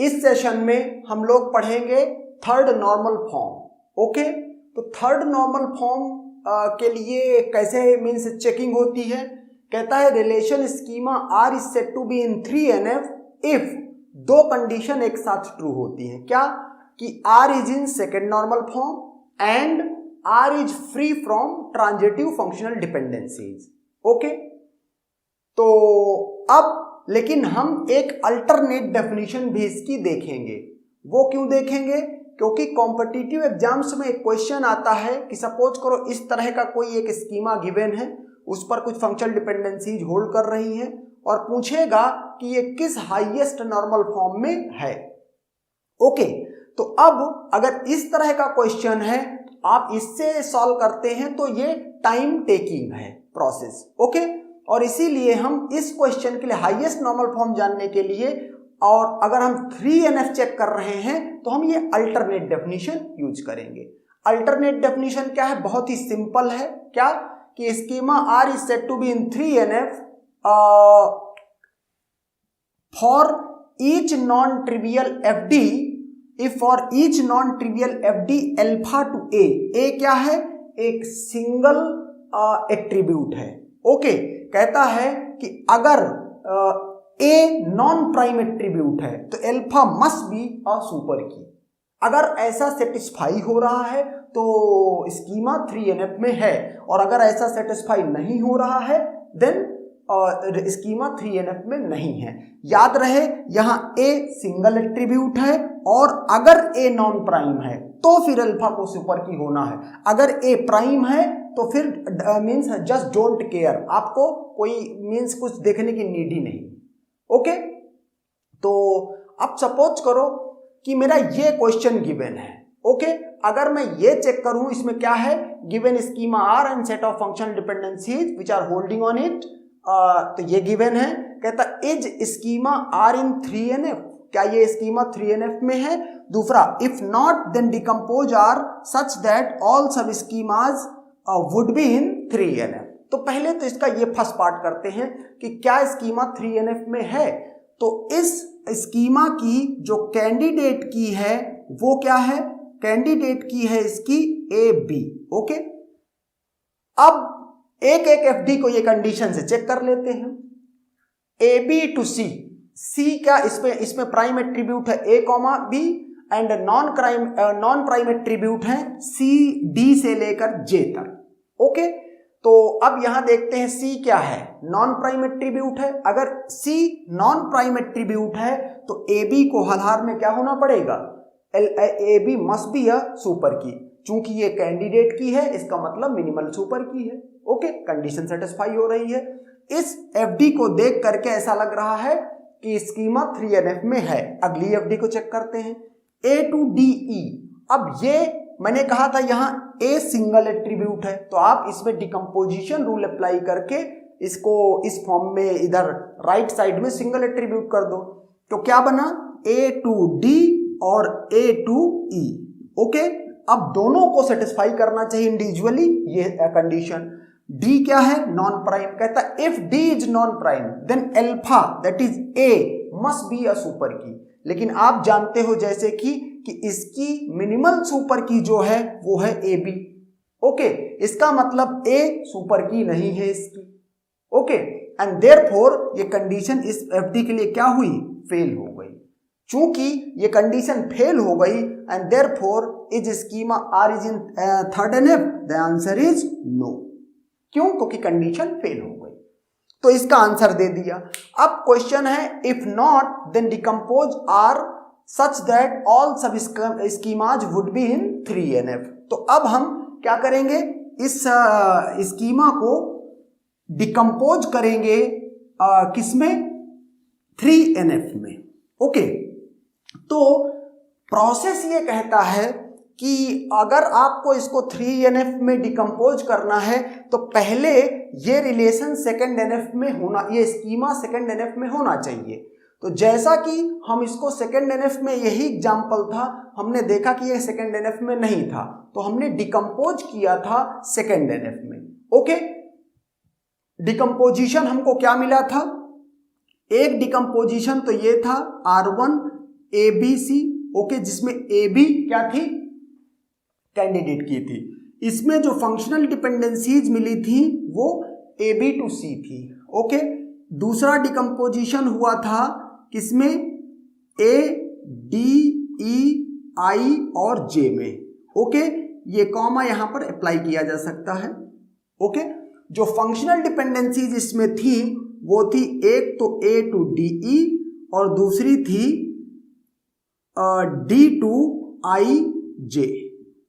इस सेशन में हम लोग पढ़ेंगे थर्ड नॉर्मल फॉर्म। ओके, तो थर्ड नॉर्मल फॉर्म के लिए कैसे मीन्स चेकिंग होती है। कहता है relation schema R is said to be in 3NF if दो कंडीशन एक साथ ट्रू होती हैं। क्या कि R is in second normal form and R is free from transitive functional dependencies. Okay, तो अब लेकिन हम एक अल्टरनेट डेफिनेशन भी इसकी देखेंगे। वो क्यों देखेंगे? क्योंकि कॉम्पिटिटिव एग्जाम्स में एक क्वेश्चन आता है कि सपोज करो इस तरह का कोई एक स्कीमा गिवन है, उस पर कुछ फंक्शनल डिपेंडेंसीज होल्ड कर रही हैं और पूछेगा कि ये किस हाईएस्ट नॉर्मल फॉर्म में है। ओके, तो अब अगर इस तरह का क्वेश्चन है, आप इससे सॉल्व करते हैं तो ये टाइम टेकिंग है प्रोसेस। ओके, और इसीलिए हम इस क्वेश्चन के लिए हाईएस्ट नॉर्मल फॉर्म जानने के लिए और अगर हम 3NF चेक कर रहे हैं तो हम ये अल्टरनेट डेफिनेशन यूज करेंगे। अल्टरनेट डेफिनेशन क्या है? बहुत ही सिंपल है। क्या कि schema R is said to be in 3NF for each non trivial FD if for each non trivial FD alpha to A क्या है? एक सिंगल एट्रीब्यूट है। ओके, कहता है कि अगर ए नॉन प्राइम एट्रीब्यूट है तो alpha must be a super की। अगर ऐसा सेटिस्फाई हो रहा है तो स्कीमा 3NF में है, और अगर ऐसा सेटिस्फाई नहीं हो रहा है देन स्कीमा 3NF में नहीं है। याद रहे यहाँ ए सिंगल एट्रीब्यूट है और अगर ए नॉन प्राइम है तो फिर अल्फा को सुपर की होना है। अगर ए प्राइम है तो फिर मीन्स जस्ट डोंट केयर, आपको कोई मीन्स कुछ देखने की नीड ही नहीं। ओके, तो अब सपोज करो कि मेरा ये क्वेश्चन गिवन है। ओके, अगर मैं ये चेक करूं इसमें क्या है, given schema R and set of functional dependencies which are holding on it, तो ये गिवन है। कहता is schema are in 3NF, क्या ये स्कीमा 3NF में है? दूसरा, if not then decompose R such that all sub schemas would be in 3NF। तो पहले तो इसका ये फर्स्ट पार्ट करते हैं कि क्या स्कीमा 3NF में है। तो इस स्कीमा की जो कैंडिडेट की है वो क्या है? कैंडिडेट की है इसकी AB। ओके, अब एक एक FD को ये कंडीशन से चेक कर लेते हैं। AB टू C क्या इसमें प्राइम एट्रीब्यूट है A, B and non prime attribute है C, D से लेकर J तक। ओके, तो अब यहां देखते हैं C क्या है? नॉन प्राइम एट्रीब्यूट है। अगर C नॉन प्राइम एट्रीब्यूट है तो AB को हर में क्या होना पड़ेगा? AB must be a super की। चूंकि ये कैंडिडेट की है इसका मतलब मिनिमल सुपर की है। ओके, कंडीशन सेटिस्फाई हो रही है। इस FD को देख करके ऐसा लग रहा है कि स्कीमा 3NF में है। अगली FD को चेक करते हैं, A टू DE। अब ये मैंने कहा था यहाँ A सिंगल एट्रीब्यूट है, तो आप इसमें डिकम्पोजिशन रूल अप्लाई करके इसको इस फॉर्म में इधर राइट साइड में सिंगल एट्रीब्यूट कर दो। तो क्या बना? A टू D और A टू E। ओके, अब दोनों को सेटिस्फाई करना चाहिए इंडिविजुअली ये कंडीशन। D क्या है? Non prime. कहता if D is non prime then alpha that is A must be a super key. लेकिन आप जानते हो जैसे कि इसकी मिनिमल सुपर की जो है वो है AB। ओके, इसका मतलब A सुपर की नहीं है इसकी। ओके, एंड देयरफॉर ये कंडीशन इस FD के लिए क्या हुई? फेल हो गई। चूंकि ये कंडीशन फेल हो गई and therefore is schema R is in 3NF, the answer is no. क्यों? क्योंकि कंडीशन फेल हो गई। तो इसका आंसर दे दिया। अब क्वेश्चन है if not then decompose R such that all sub schemas would be in 3NF। तो अब हम क्या करेंगे? इस स्कीमा को डिकम्पोज करेंगे किसमें? 3NF में। ओके, तो प्रोसेस ये कहता है कि अगर आपको इसको 3NF में डिकम्पोज करना है तो पहले ये रिलेशन सेकेंड NF में होना, ये स्कीमा सेकेंड NF में होना चाहिए। तो जैसा कि हम इसको सेकेंड NF में, यही एग्जाम्पल था, हमने देखा कि ये सेकेंड NF में नहीं था तो हमने डिकम्पोज किया था सेकेंड NF में। ओके, डिकम्पोजिशन हमको क्या मिला था? एक डिकम्पोजिशन तो ये था R1 ABC, ओके, जिसमें AB क्या थी, कैंडिडेट की थी। इसमें जो फंक्शनल डिपेंडेंसीज मिली थी वो AB to C थी, ओके। दूसरा डिकम्पोजिशन हुआ था किसमें, A, D, E, I और J में, ओके। ये कॉमा यहां पर अप्लाई किया जा सकता है, ओके। जो फंक्शनल डिपेंडेंसीज इसमें थी वो थी एक तो A to DE और दूसरी थी D to IJ,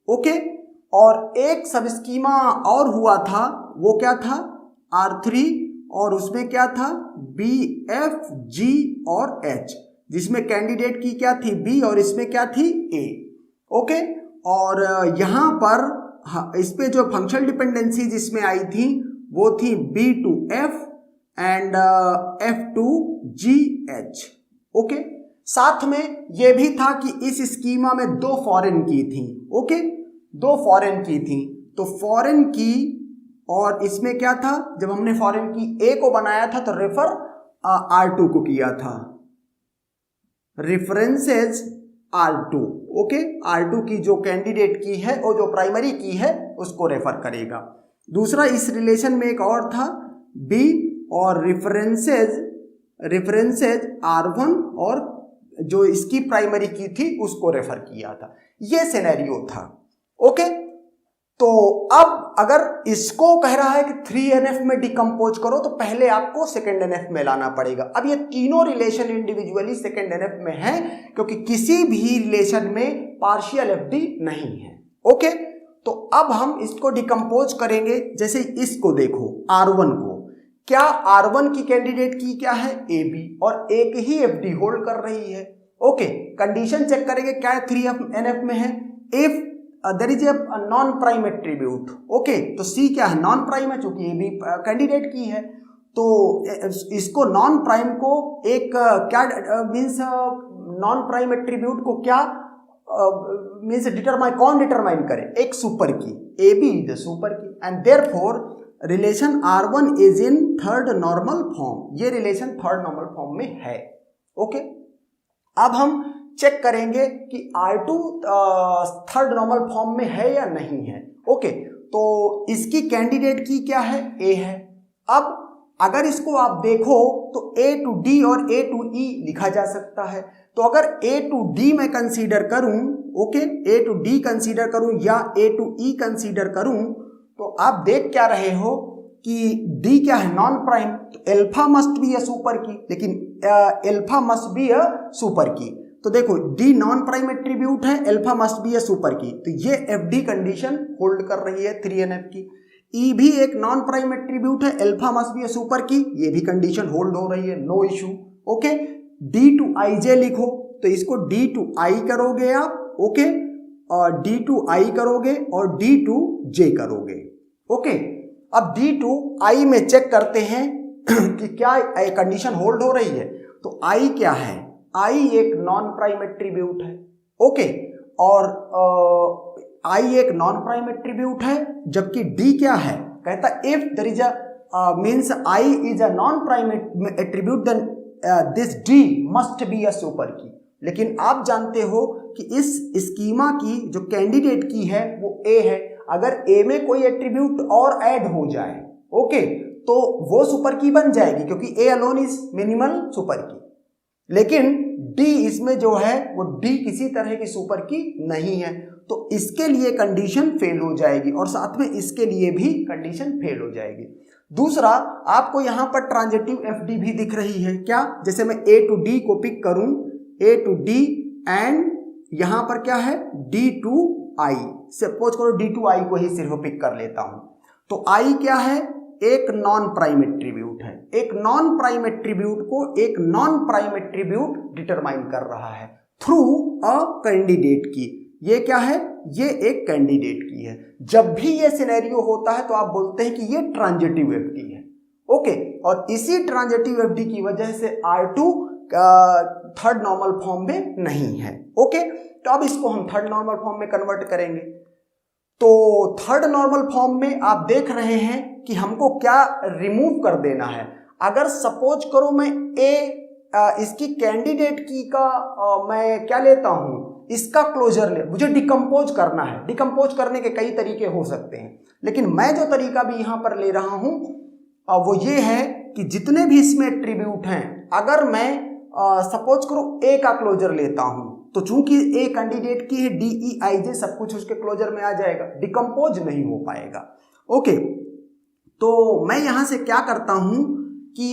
ओके। और एक सब स्कीमा और हुआ था, वो क्या था, R3, और उसमें क्या था, B, F, G और H, जिसमें कैंडिडेट की क्या थी, B, और इसमें क्या थी, A, ओके। और यहां पर इस पे जो फंक्शनल डिपेंडेंसी जिसमें आई थी वो थी B to F and F to G H, okay. साथ में ये भी था कि इस स्कीमा में 2 फॉरेन की थी, ओके, 2 फॉरेन की थी। तो फॉरेन की और इसमें क्या था, जब हमने फॉरेन की A को बनाया था तो रेफर R2 को किया था, रेफरेंसेस R2, ओके। R2 की जो कैंडिडेट की है और जो प्राइमरी की है उसको रेफर करेगा। दूसरा इस रिलेशन में एक और था B और रेफरेंसेस R1 और जो इसकी प्राइमरी की थी उसको रेफर किया था। ये सिनेरियो था, ओके। तो अब अगर इसको कह रहा है कि 3NF में डिकम्पोज करो तो पहले आपको सेकेंड NF में लाना पड़ेगा। अब ये तीनों रिलेशन इंडिविजुअली सेकेंड NF में है क्योंकि किसी भी रिलेशन में पार्शियल FD नहीं है, ओके। तो अब हम इसको डिकम्पोज करेंगे। जैसे इसको देखो, R1 को, क्या R1 की कैंडिडेट की क्या है, AB, और एक ही FD होल्ड कर रही है, ओके। कंडीशन चेक करेंगे, क्या 3NF में है, if there is a non prime attribute, okay. तो C क्या है, नॉन प्राइम है, चूंकि AB कैंडिडेट की है। तो इसको नॉन प्राइम को एक क्या मीन्स नॉन प्राइम एट्रीब्यूट को क्या मीन्स डिटरमाइन, कौन डिटरमाइन करे, एक सुपर की, AB इज द सुपर की, and therefore relation R1 is in third normal form. ये रिलेशन थर्ड नॉर्मल फॉर्म में है, ओके। अब हम चेक करेंगे कि R2 थर्ड नॉर्मल फॉर्म में है या नहीं है, ओके। तो इसकी कैंडिडेट की क्या है, A है। अब अगर इसको आप देखो तो A to D और A to E लिखा जा सकता है। तो अगर A to D मैं कंसीडर करूं, okay, A to D consider करूं या A to E कंसीडर करूं, तो आप देख क्या रहे हो कि D क्या है, नॉन प्राइम, तो alpha must be a super key, लेकिन alpha must be a super की। तो देखो D नॉन प्राइम एट्रीब्यूट है, alpha must be a super की, तो ये FD कंडीशन होल्ड कर रही है 3NF की। E भी एक नॉन प्राइम एट्रीब्यूट है, alpha must be a super key, ये भी कंडीशन होल्ड हो रही है, no issue, okay. D to IJ लिखो, तो इसको D to I करोगे आप, ओके, और D to I करोगे और D to J करोगे, ओके। अब D to I में चेक करते हैं कि क्या कंडीशन होल्ड हो रही है। तो I क्या है, I एक नॉन प्राइम एट्रीब्यूट है, ओके, और I एक नॉन प्राइम एट्रीब्यूट है, जबकि D क्या है, कहता if there is a means I is a non prime attribute then this D must be a super key. लेकिन आप जानते हो कि इस स्कीमा की जो कैंडिडेट की है वो A है। अगर A में कोई एट्रीब्यूट और ऐड हो जाए, ओके, तो वो सुपर की बन जाएगी क्योंकि A alone is minimal super key. लेकिन D इसमें जो है वो D किसी तरह की सुपर की नहीं है, तो इसके लिए कंडीशन फेल हो जाएगी और साथ में इसके लिए भी कंडीशन फेल हो जाएगी। दूसरा, आपको यहां पर ट्रांजिटिव FD भी दिख रही है क्या, जैसे मैं A to D को पिक करूं, A to D एंड यहां पर क्या है D to I, सपोज करो D to I को ही सिर्फ पिक कर लेता हूं। तो I क्या है, एक नॉन प्राइम एट्रीब्यूट है, एक नॉन प्राइम एट्रीब्यूट को एक नॉन प्राइम एट्रीब्यूट डिटरमाइन कर रहा है थ्रू अ कैंडिडेट की। ये क्या है, ये एक कैंडिडेट की है। जब भी ये सिनेरियो होता है तो आप बोलते हैं कि ये ट्रांजिटिव FD है, ओके। और इसी ट्रांजिटिव FD की वजह से R2 थर्ड नॉर्मल फॉर्म में नहीं है, ओके। तो अब इसको हम थर्ड नॉर्मल फॉर्म में कन्वर्ट करेंगे। तो थर्ड नॉर्मल फॉर्म में आप देख रहे हैं कि हमको क्या रिमूव कर देना है। अगर सपोज करो मैं A इसकी कैंडिडेट की का मैं क्या लेता हूं, इसका क्लोजर ले, मुझे डिकम्पोज करना है। डिकम्पोज करने के कई तरीके हो सकते हैं, लेकिन मैं जो तरीका भी यहां पर ले रहा हूं वो ये है कि जितने भी इसमें एट्रीब्यूट हैं, अगर मैं सपोज करो ए का क्लोजर लेता हूं, तो चूंकि ए कैंडिडेट की है, डी ई आई जे सब कुछ उसके क्लोजर में आ जाएगा, डिकम्पोज नहीं हो पाएगा। ओके, तो मैं यहां से क्या करता हूं कि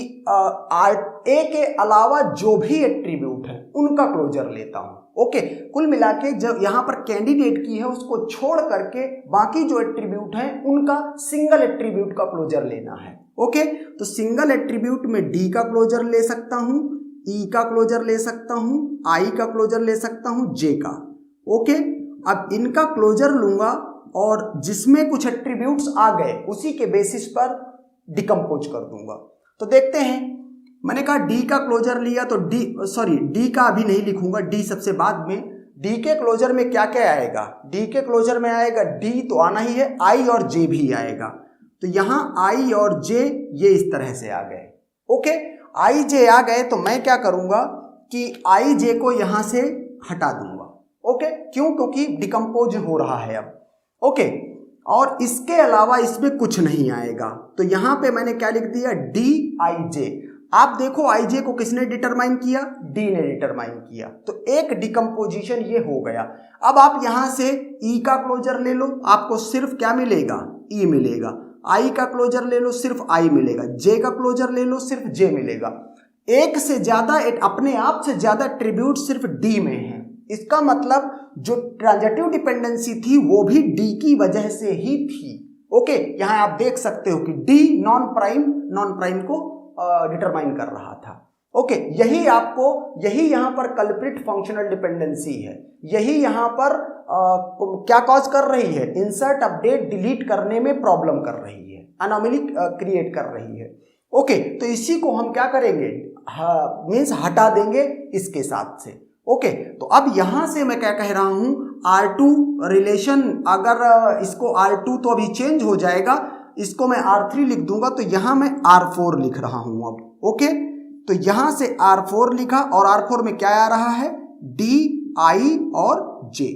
ए के अलावा जो भी एट्रीब्यूट है उनका क्लोजर लेता हूं। ओके, कुल मिला के जब यहां पर कैंडिडेट की है उसको छोड़ करके बाकी जो एट्रीब्यूट हैं उनका सिंगल एट्रीब्यूट का क्लोजर लेना है। ओके, तो सिंगल एट्रीब्यूट में डी का क्लोजर ले सकता हूं, ई का क्लोजर ले सकता हूं, आई का क्लोजर ले सकता हूं, जे का। ओके, अब इनका क्लोजर लूंगा और जिसमें कुछ एट्रीब्यूट्स आ गए उसी के बेसिस पर डिकम्पोज कर दूंगा। तो देखते हैं, मैंने कहा डी का क्लोजर लिया तो डी का अभी नहीं लिखूंगा, डी सबसे बाद में। डी के क्लोजर में क्या क्या आएगा, डी के क्लोजर में आएगा डी तो आना ही है, आई और जे भी आएगा। तो यहां आई और जे ये इस तरह से आ गए। ओके, आई जे आ गए तो मैं क्या करूंगा कि आई जे को यहां से हटा दूंगा। ओके, क्यों, क्योंकि डिकम्पोज हो रहा है अब। ओके, और इसके अलावा इसमें कुछ नहीं आएगा, तो यहां पे मैंने क्या लिख दिया, डी आई जे। आप देखो आई जे को किसने डिटरमाइन किया, डी ने डिटरमाइन किया, तो एक डिकम्पोजिशन ये हो गया। अब आप यहां से ई का क्लोजर ले लो, आपको सिर्फ क्या मिलेगा, ई मिलेगा। आई का क्लोजर ले लो, सिर्फ आई मिलेगा। जे का क्लोजर ले लो, सिर्फ जे मिलेगा। एक से ज्यादा, अपने आप से ज्यादा एट्रीब्यूट सिर्फ डी में है। इसका मतलब जो ट्रांजिटिव डिपेंडेंसी थी वो भी डी की वजह से ही थी। ओके, यहां आप देख सकते हो कि डी नॉन प्राइम को डिटरमाइन कर रहा था। ओके, यही यहां पर कल्प्रिट फंक्शनल डिपेंडेंसी है। यही यहां पर क्या कॉज कर रही है, इंसर्ट अपडेट डिलीट करने में प्रॉब्लम कर रही है, अनोमली क्रिएट कर रही है। ओके, तो इसी को हम क्या करेंगे, मीन्स हटा देंगे इसके साथ से। ओके, तो अब यहां से मैं क्या कह रहा हूं, R2 रिलेशन, अगर इसको R2 तो अभी चेंज हो जाएगा, इसको मैं R3 लिख दूंगा, तो यहां मैं R4 लिख रहा हूं अब। ओके, तो यहां से R4 लिखा और R4 में क्या आ रहा है, D, I और J,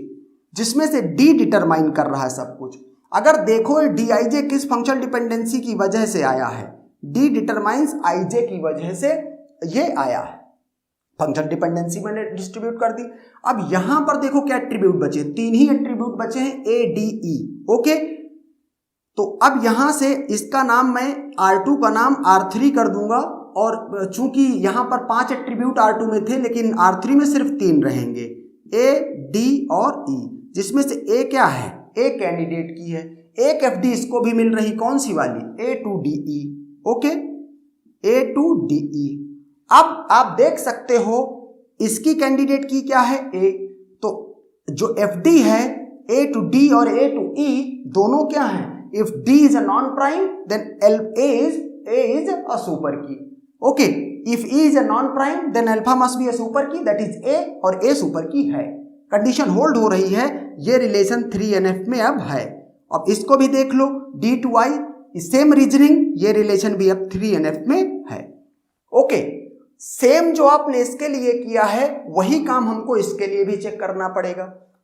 जिसमें से D डिटरमाइन कर रहा है सब कुछ। अगर देखो Dij किस फंक्शनल डिपेंडेंसी की वजह से आया है, D डिटरमाइंस Ij की वजह से ये आया है। फंक्शन डिपेंडेंसी मैंने डिस्ट्रीब्यूट कर दी। अब यहां पर देखो क्या एट्रीब्यूट बचे, तीन ही एट्रीब्यूट बचे हैं, A, D, E। ओके, तो अब यहां से इसका नाम मैं R2 का नाम R3 कर दूंगा, और चूंकि यहां पर 5 एट्रीब्यूट R2 में थे लेकिन R3 में सिर्फ 3 रहेंगे, A, D और E, जिसमें से A क्या है, A कैंडिडेट की है। एक FD इसको भी मिल रही, कौन सी वाली, A to DE। Okay, A to DE। अब आप देख सकते हो इसकी कैंडिडेट की क्या है, A, तो जो FD है A to D और A to E दोनों क्या हैं, if D is a non-prime then A is a super key। Okay, if E is a non-prime then alpha must be a super key, that is A, और A super key है। Condition hold हो रही है, ये relation 3NF में अब है। अब इसको भी देख लो, D to I, same reasoning, ये रिलेशन भी अब 3NF में है। ओके, सेम जो आपने इसके लिए किया है वही काम हमको इसके लिए भी चेक करना पड़ेगा।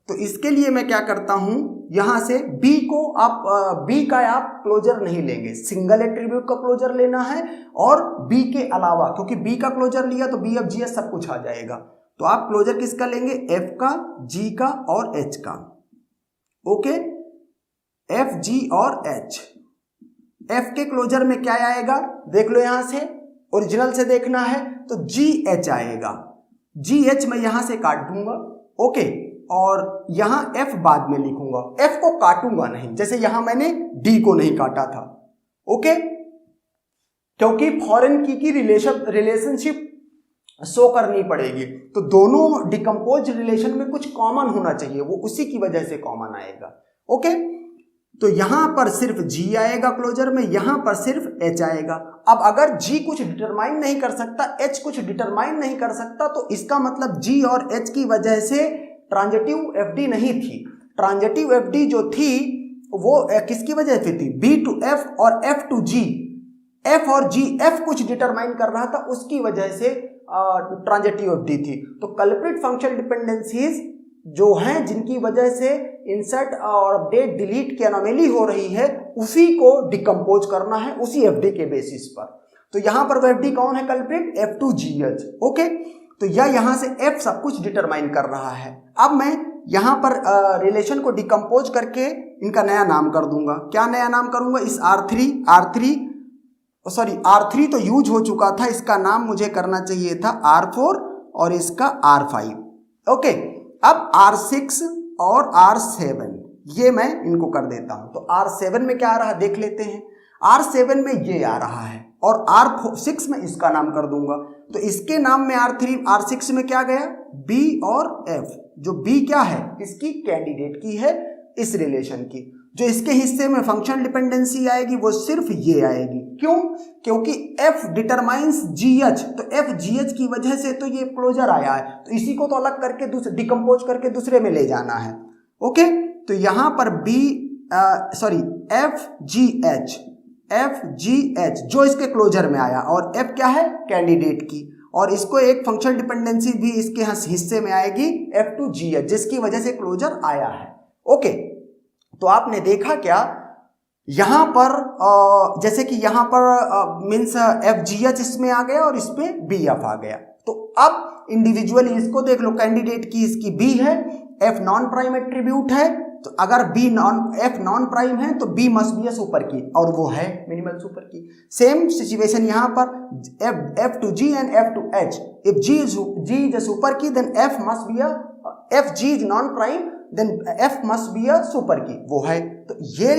तो इसके लिए मैं क्या करता हूं, यहां से B का आप क्लोजर नहीं लेंगे, सिंगल एट्रीब्यूट का क्लोजर लेना है, और B के अलावा, क्योंकि B का क्लोजर लिया तो B of G सब कुछ आ जाएगा, तो आप क्लोजर किसका लेंगे, F का, G का और H का। ओके, F, G और H। F के क्लोजर में क्या आएगा, देख लो, यहां से ओरिजिनल से देखना है तो GH आएगा। GH मैं यहां से काट दूंगा। ओके, और यहां F बाद में लिखूंगा, F को काटूंगा नहीं, जैसे यहां मैंने D को नहीं काटा था। ओके, क्योंकि फॉरेन की रिलेशनशिप शो करनी पड़ेगी, तो दोनों डिकम्पोज रिलेशन में कुछ कॉमन होना चाहिए, वो उसी की वजह से कॉमन आएगा। ओके, तो यहां पर सिर्फ G आएगा क्लोजर में, यहां पर सिर्फ H आएगा। अब अगर G कुछ डिटरमाइन नहीं कर सकता, H कुछ डिटरमाइन नहीं कर सकता, तो इसका मतलब G और H की वजह से ट्रांजिटिव FD नहीं थी। ट्रांजिटिव FD जो थी वो किसकी वजह से थी, B to F और F to G। F और G, F कुछ डिटरमाइन कर रहा था, उसकी वजह से ट्रांजिटिव एफडी थी। तो कल्प्रिट फंक्शनल डिपेंडेंसीज जो हैं जिनकी वजह से इंसर्ट और अपडेट डिलीट की एनोमली हो रही है, उसी को डिकम्पोज करना है उसी एफडी के बेसिस पर। तो यहां पर वो एफडी कौन है कल्प्रिट, F2GH। ओके, तो यहां से F सब कुछ डिटरमाइन कर रहा है। अब मैं यहां पर रिलेशन को डिकम्पोज करके इनका नया नाम कर दूंगा। क्या नया नाम करूंगा, इस R3 तो यूज हो चुका था, इसका नाम मुझे करना चाहिए था R4 और इसका R5। ओके, अब R6 और R7 ये मैं इनको कर देता हूं। तो R7 में क्या आ रहा है देख लेते हैं। R7 में ये आ रहा है और R6 में इसका नाम कर दूंगा। तो इसके नाम में R6 में क्या गया, B और F। जो B क्या है, इसकी कैंडिडेट की है इस रिलेशन की। जो इसके हिस्से में फंक्शनल डिपेंडेंसी आएगी वो सिर्फ ये आएगी। क्यों, क्योंकि F डिटरमाइंस GH, तो FGH की वजह से तो ये क्लोजर आया है, तो इसी को तो अलग करके दूसरे डिकम्पोज करके दूसरे में ले जाना है। ओके, तो यहां पर FGH जो इसके क्लोजर में आया, और F क्या है, कैंडिडेट की, और इसको एक फंक्शनल डिपेंडेंसी भी इसके हिस्से में आएगी F2GH, जिसकी वजह से क्लोजर आया है। ओके, तो आपने देखा क्या यहां पर जैसे कि यहां पर मीन्स FGH इसमें आ गया और इसमें BF आ गया। तो अब इंडिविजुअली इसको देख लो, कैंडिडेट की इसकी B है, F नॉन प्राइम एट्रीब्यूट है, तो अगर F नॉन प्राइम है तो B must be a super की, और वो है मिनिमल सुपर की। सेम सिचुएशन यहां पर F2G and F2H, if G is a super key then if G is non prime then F must be a super key, वो है। तो ये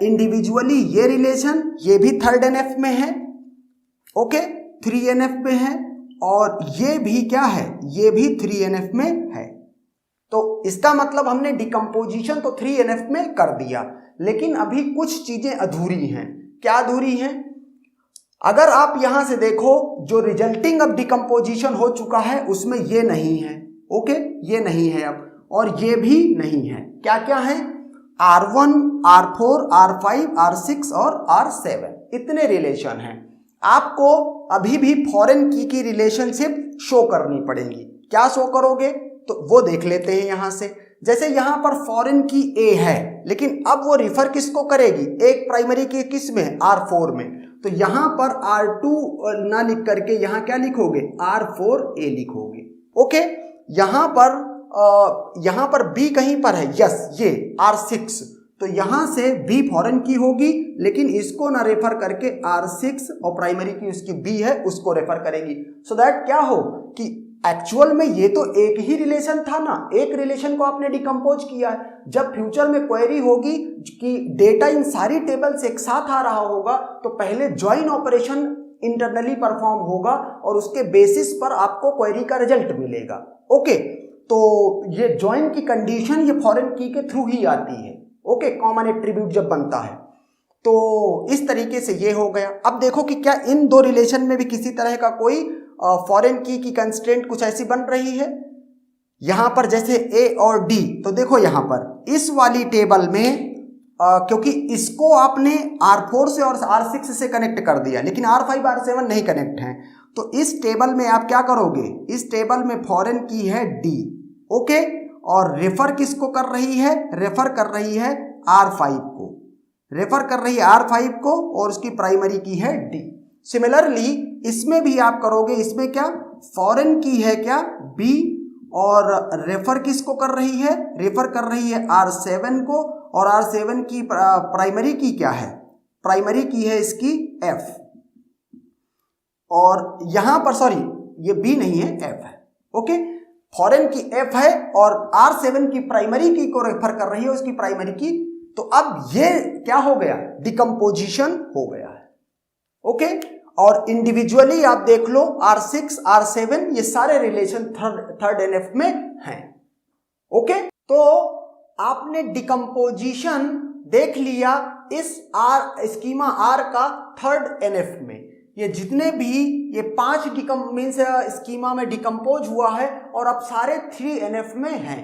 इंडिविजुअली ये रिलेशन ये भी 3rd NF में है, ओके 3 NF में है, और ये भी क्या है, ये भी 3 NF में है। तो इसका मतलब हमने डिकम्पोजिशन तो 3 NF में कर दिया, लेकिन अभी कुछ चीजें अधूरी हैं। क्या अधूरी हैं, अगर आप यहां से देखो जो रिजल्टिंग अब डिकम्पोजिशन हो चुका है उसमें ये नहीं है। ओके, ये नहीं है अब, और ये भी नहीं है। क्या क्या है, R1, R4, R5, R6 और R7, इतने रिलेशन हैं। आपको अभी भी फॉरेन की रिलेशनशिप शो करनी पड़ेगी। क्या शो करोगे, तो वो देख लेते हैं यहां से। जैसे यहां पर फॉरेन की A है, लेकिन अब वो रिफर किसको करेगी, एक प्राइमरी की किस में, R4 में। तो यहां पर R2 ना लिख करके यहां क्या लिखोगे, R4A लिखोगे। ओके, यहां पर B कहीं पर है, यस ये R6, तो यहां से B फॉरेन की होगी, लेकिन इसको ना रेफर करके R6 और प्राइमरी की उसकी B है उसको रेफर करेंगी। सो दैट क्या हो कि एक्चुअल में ये तो एक ही रिलेशन था ना, एक रिलेशन को आपने डिकम्पोज किया है। जब फ्यूचर में क्वेरी होगी कि डेटा इन सारी टेबल्स एक साथ आ रहा होगा, तो पहले ज्वाइन ऑपरेशन इंटरनली परफॉर्म होगा और उसके बेसिस पर आपको क्वेरी का रिजल्ट मिलेगा। ओके, तो ये ज्वाइन की कंडीशन ये फॉरेन की के थ्रू ही आती है। ओके, कॉमन एट्रीब्यूट जब बनता है, तो इस तरीके से ये हो गया। अब देखो कि क्या इन दो रिलेशन में भी किसी तरह का कोई फॉरेन की कंस्ट्रेंट कुछ ऐसी बन रही है। यहां पर जैसे A और D, तो देखो यहां पर इस वाली टेबल में क्योंकि इसको आपने R4 से और R6 से कनेक्ट कर दिया, लेकिन R5 R7 नहीं कनेक्ट हैं, तो इस टेबल में आप क्या करोगे, इस टेबल में फॉरेन की है D, ओके, और रेफर किसको कर रही है, रेफर कर रही है R5 को, रेफर कर रही है R5 को, और उसकी प्राइमरी की है D। सिमिलरली इसमें भी आप करोगे, इसमें क्या फॉरेन की है क्या B, और रेफर किसको कर रही है, रेफर कर रही है R7 को, और R7 की प्राइमरी की क्या है, प्राइमरी की है इसकी F, और यहां पर सॉरी ये B नहीं है F है। ओके, फॉरेन की F है और R7 की प्राइमरी की को रेफर कर रही है उसकी प्राइमरी की। तो अब ये क्या हो गया, डिकम्पोजिशन हो गया है। ओके, और इंडिविजुअली आप देख लो R6 R7 ये सारे रिलेशन थर्ड NF में हैं। ओके, तो आपने डिकम्पोजिशन देख लिया इस स्कीमा R का थर्ड NF में। ये जितने भी ये 5 मीन्स स्कीमा में डिकम्पोज हुआ है और अब सारे 3 NF में हैं।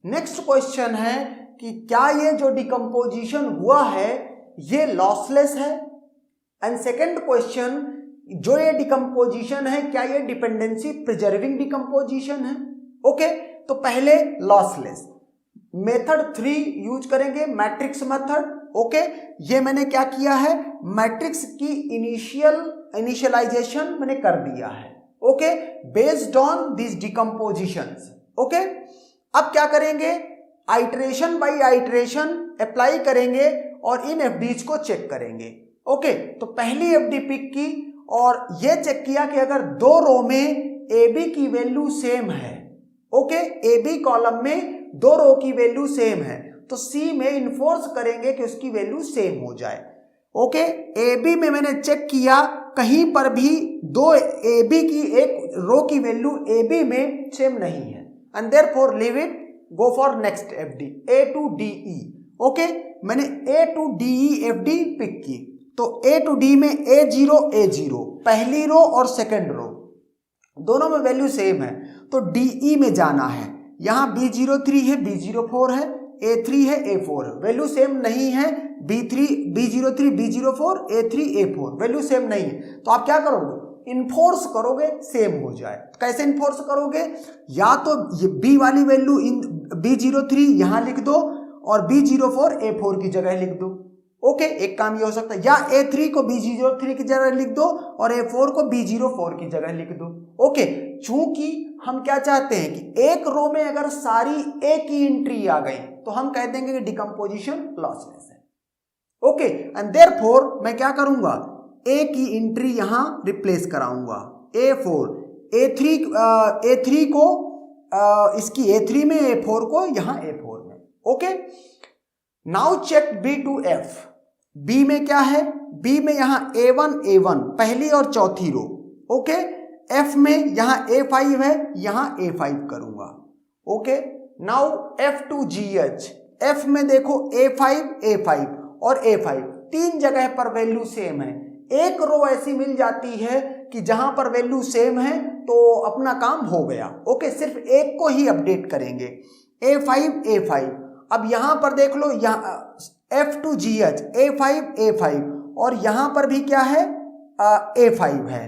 नेक्स्ट क्वेश्चन है कि क्या ये जो डिकम्पोजिशन हुआ है ये लॉसलेस है, एंड सेकेंड क्वेश्चन जो ये डिकम्पोजिशन है क्या ये डिपेंडेंसी प्रिजर्विंग डिकम्पोजिशन है? ओके, तो पहले लॉसलेस मेथड 3 यूज करेंगे, मैट्रिक्स मेथड। ओके, ये मैंने क्या किया है, मैट्रिक्स की इनिशियलाइजेशन मैंने कर दिया है। Okay, based on this decompositions. Okay, अब क्या करेंगे, आइटरेशन बाय आइटरेशन अप्लाई करेंगे और इन एफडीज को चेक करेंगे। ओके, तो पहली एफडी पिक की और ये चेक किया कि अगर दो रो में ए बी की वैल्यू सेम है, ओके, ए बी कॉलम में दो रो की वैल्यू सेम है, तो सी में इन्फोर्स करेंगे कि उसकी वैल्यू सेम हो जाए। ओके, ए बी में मैंने चेक किया कहीं पर भी दो ए बी की एक रो की वैल्यू ए बी में सेम नहीं है, and therefore leave it, go for next FD A to D E. Okay, मैंने A to D E FD pick की, तो ए टू डी में ए जीरो पहली रो और सेकंड रो दोनों में वैल्यू सेम है, तो डीई में जाना है। यहां B03 है, B04 है, A3 है, A4 है, वैल्यू सेम नहीं है। B03 B04 A3 A4 value same नहीं है, तो आप क्या करोगे, इन्फोर्स करोगे सेम हो जाए। कैसे इन्फोर्स करोगे, या तो ये B वाली वैल्यू इन B03 यहां लिख दो और B04 A4 की जगह लिख दो। ओके, एक काम ये हो सकता है, या A3 को B03 की जगह लिख दो और A4 को B04 की जगह लिख दो। ओके, चूंकि हम क्या चाहते हैं कि एक रो में अगर सारी ए की एंट्री आ गई तो हम कह देंगे कि डिकम्पोजिशन लॉसलेस है। ओके, एंड देयरफॉर मैं क्या करूंगा, ए की एंट्री यहां रिप्लेस कराऊंगा, A4 A3 को इसकी A3 में, A4 को यहां A4 में। Okay, now check B to F। B में क्या है, बी में यहां A1 पहली और चौथी रो। ओके, एफ में यहां A5 है, यहां A5 करूंगा। ओके, नाउ F2GH, एफ में देखो A5 और A5 तीन जगह पर वैल्यू सेम है। एक रो ऐसी मिल जाती है कि जहां पर वैल्यू सेम है तो अपना काम हो गया। ओके, सिर्फ एक को ही अपडेट करेंगे, A5 अब यहां पर देख लो, यहां F2GH A5 और यहां पर भी क्या है, A5 है।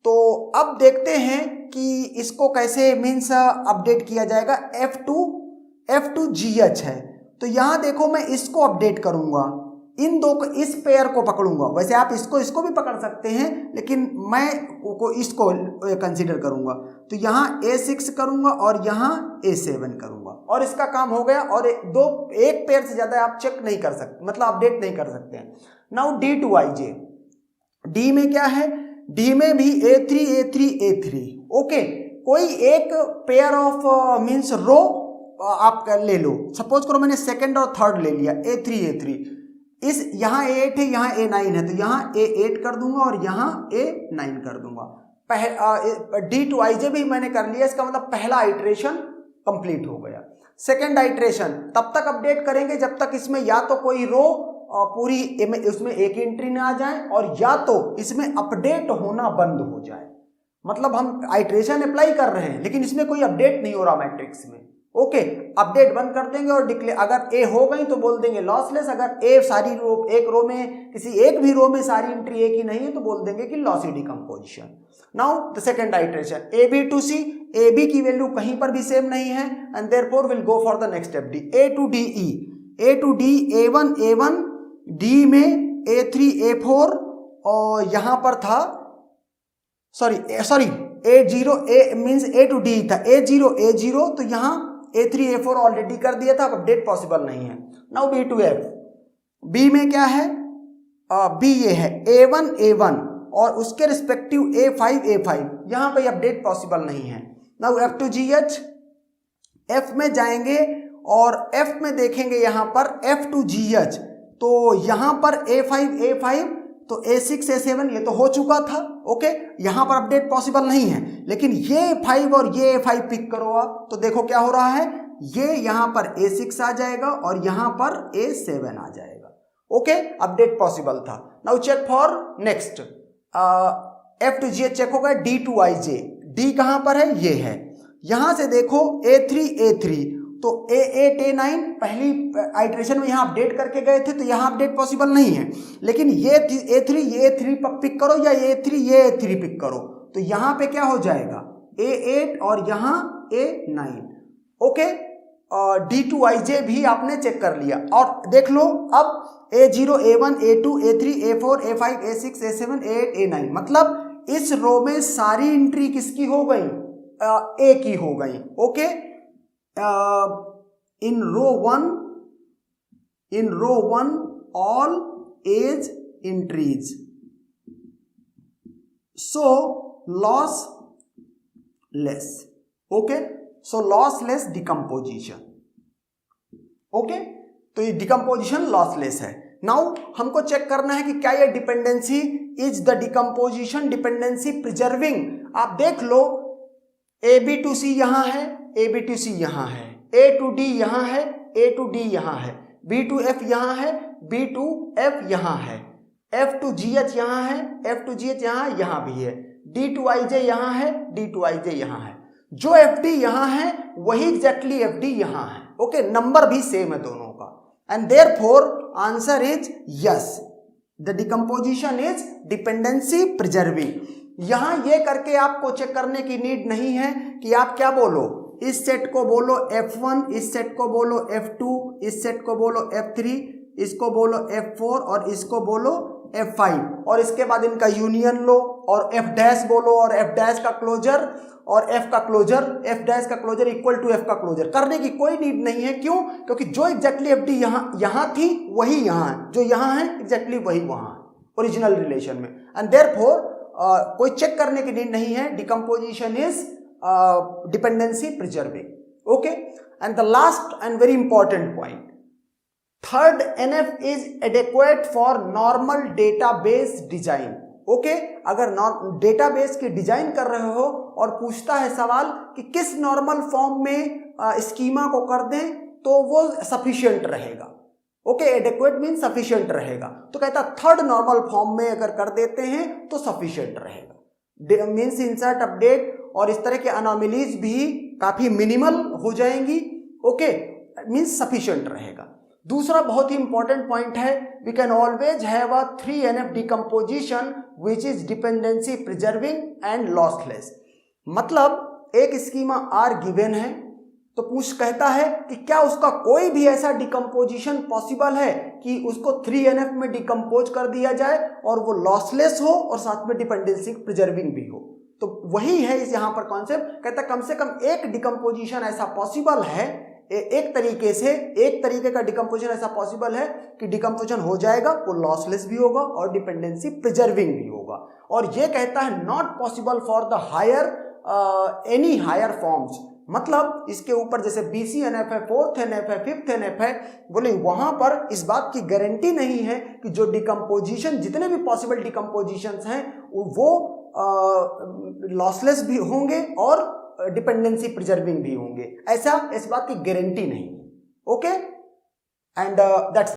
तो अब देखते हैं कि इसको कैसे मीन्स अपडेट किया जाएगा। F2GH है, तो यहां देखो मैं इसको अपडेट करूंगा, इन दो को, इस पेयर को पकड़ूंगा। वैसे आप इसको भी पकड़ सकते हैं, लेकिन मैं इसको कंसीडर करूंगा। तो यहां A6 करूंगा और यहां A7 करूंगा और इसका काम हो गया। और एक पेयर से ज्यादा आप चेक नहीं कर सकते, मतलब अपडेट नहीं कर सकते हैं। नाउ D2IJ, डी में क्या है, डी में भी A3 ओके, कोई एक पेयर ऑफ मीन्स रो आप ले लो। सपोज करो मैंने सेकंड और थर्ड ले लिया, A3 इस यहाँ A8 है, यहाँ A9 है, तो यहाँ A8 कर दूंगा और यहाँ A9 कर दूंगा। D2IJ भी मैंने कर लिया, इसका मतलब पहला आइट्रेशन कंप्लीट हो गया। सेकंड आइट्रेशन तब तक अपडेट करेंगे जब तक इसमें या तो कोई रो पूरी उसमें एक एंट्री ना आ जाए और या तो इसमें अपडेट होना बंद हो जाए। मतलब हम आइट्रेशन अप्लाई कर रहे हैं लेकिन इसमें कोई अपडेट नहीं हो रहा मैट्रिक्स में। ओके, अपडेट बंद कर देंगे और डिक्लेयर, अगर ए हो गई तो बोल देंगे लॉसलेस, अगर ए सारी रो, एक रो में किसी एक भी रो में सारी एंट्री ए की नहीं है तो बोल देंगे कि lossy decomposition. Now the second iteration AB to C, AB की वैल्यू कहीं पर भी सेम नहीं है and therefore will go for the next FD A to D A1 D में A3 A4 और यहां पर था sorry A0 means A to D था A0 तो यहां A3 A4 ऑलरेडी कर दिया था, अब अपडेट पॉसिबल नहीं है। Now B to F, B में क्या है, B ये है A1 और उसके रिस्पेक्टिव A5 यहां पे अपडेट पॉसिबल नहीं है। नाउ F2GH, F में जाएंगे और F में देखेंगे यहां पर F2GH, तो यहां पर A5 तो A6 A7 ये तो हो चुका था। ओके, यहां पर अपडेट पॉसिबल नहीं है, लेकिन ये 5 और ये A5 पिक करो आप, तो देखो क्या हो रहा है, ये यहां पर A6 आ जाएगा और यहां पर A7 आ जाएगा। ओके, अपडेट पॉसिबल था। Now check for next F2GH check होगा। D2IJ, D कहां पर है, ये है, यहां से देखो A3 तो A8 A9 पहली आइट्रेशन में यहाँ अपडेट करके गए थे, तो यहाँ अपडेट पॉसिबल नहीं है। लेकिन ये A3 पिक करो या A3 पिक करो, तो यहाँ पे क्या हो जाएगा A8 और यहाँ A9। ओके, D2IJ भी आपने चेक कर लिया। और देख लो अब A0 A1 A2 A3 A4 A5 A6 A7 A8 A9, मतलब इस रो में सारी एंट्री किसकी हो गई, A की हो गई। Okay, in row one all a's entries, so lossless. Okay, so lossless decomposition. Okay, तो ये डिकम्पोजिशन लॉसलेस है। नाउ हमको चेक करना है कि क्या ये dependency is the decomposition dependency preserving. आप देख लो AB to C यहां है, AB to C यहां है, A to D यहां है, A to D यहां है, B to F यहां है, B to F यहां है, F to GH यहां है, F to GH यहां भी है, D to IJ यहां है, D to IJ यहां है। जो FD यहां है वही एग्जैक्टली FD यहां है। ओके, नंबर भी सेम है दोनों का, and therefore answer is yes, the decomposition is dependency preserving. यहां ये करके आपको चेक करने की नीड नहीं है कि आप क्या बोलो, इस सेट को बोलो F1, इस सेट को बोलो F2, इस सेट को बोलो F3, इसको बोलो F4 और इसको बोलो F5, और इसके बाद इनका यूनियन लो और F डैश बोलो और F डैश का क्लोजर और F का क्लोजर, F डैश का क्लोजर इक्वल टू F का क्लोजर। करने की कोई नीड नहीं है। क्यों? क्योंकि जो एग्जैक्टली FD यहां थी वही यहां है, जो यहां है एग्जैक्टली वही वहां है, ओरिजिनल रिलेशन में, एंड देयरफॉर कोई चेक करने की नीड नहीं है। Decomposition is dependency preserving. Okay, and the last and very important point, third NF is adequate for normal database design. Okay, अगर डेटाबेस की डिजाइन कर रहे हो और पूछता है सवाल कि किस नॉर्मल फॉर्म में स्कीमा को कर दें तो वो सफिशिएंट रहेगा। ओके, एडेक्वेट मीन सफिशिएंट रहेगा, तो कहता थर्ड नॉर्मल फॉर्म में अगर कर देते हैं तो सफिशिएंट रहेगा। मीन्स इंसर्ट अपडेट और इस तरह के अनोमलीज भी काफी मिनिमल हो जाएंगी। ओके, मीन्स सफिशिएंट रहेगा। दूसरा बहुत ही इंपॉर्टेंट पॉइंट है, we can always have a 3NF decomposition which is dependency preserving and lossless. मतलब एक स्कीमा R गिवन है तो कहता है कि क्या उसका कोई भी ऐसा डिकम्पोजिशन पॉसिबल है कि उसको 3NF में डिकम्पोज कर दिया जाए और वो लॉसलेस हो और साथ में डिपेंडेंसी प्रिजर्विंग भी हो। तो वही है इस यहाँ पर कॉन्सेप्ट, कहता कम से कम एक डिकम्पोजिशन ऐसा पॉसिबल है, एक तरीके का डिकम्पोजिशन ऐसा पॉसिबल है कि डिकम्पोजिशन हो जाएगा, वो लॉसलेस भी होगा और डिपेंडेंसी प्रिजर्विंग भी होगा। और ये कहता है not possible for the higher any higher forms. मतलब इसके ऊपर जैसे BCNF है, 4th NF है, 5th NF है, बोले वहां पर इस बात की गारंटी नहीं है कि जो डिकम्पोजिशन, जितने भी पॉसिबल डिकम्पोजिशंस हैं वो लॉसलेस भी होंगे और डिपेंडेंसी प्रिजर्विंग भी होंगे, ऐसा इस बात की गारंटी नहीं। Okay, and that's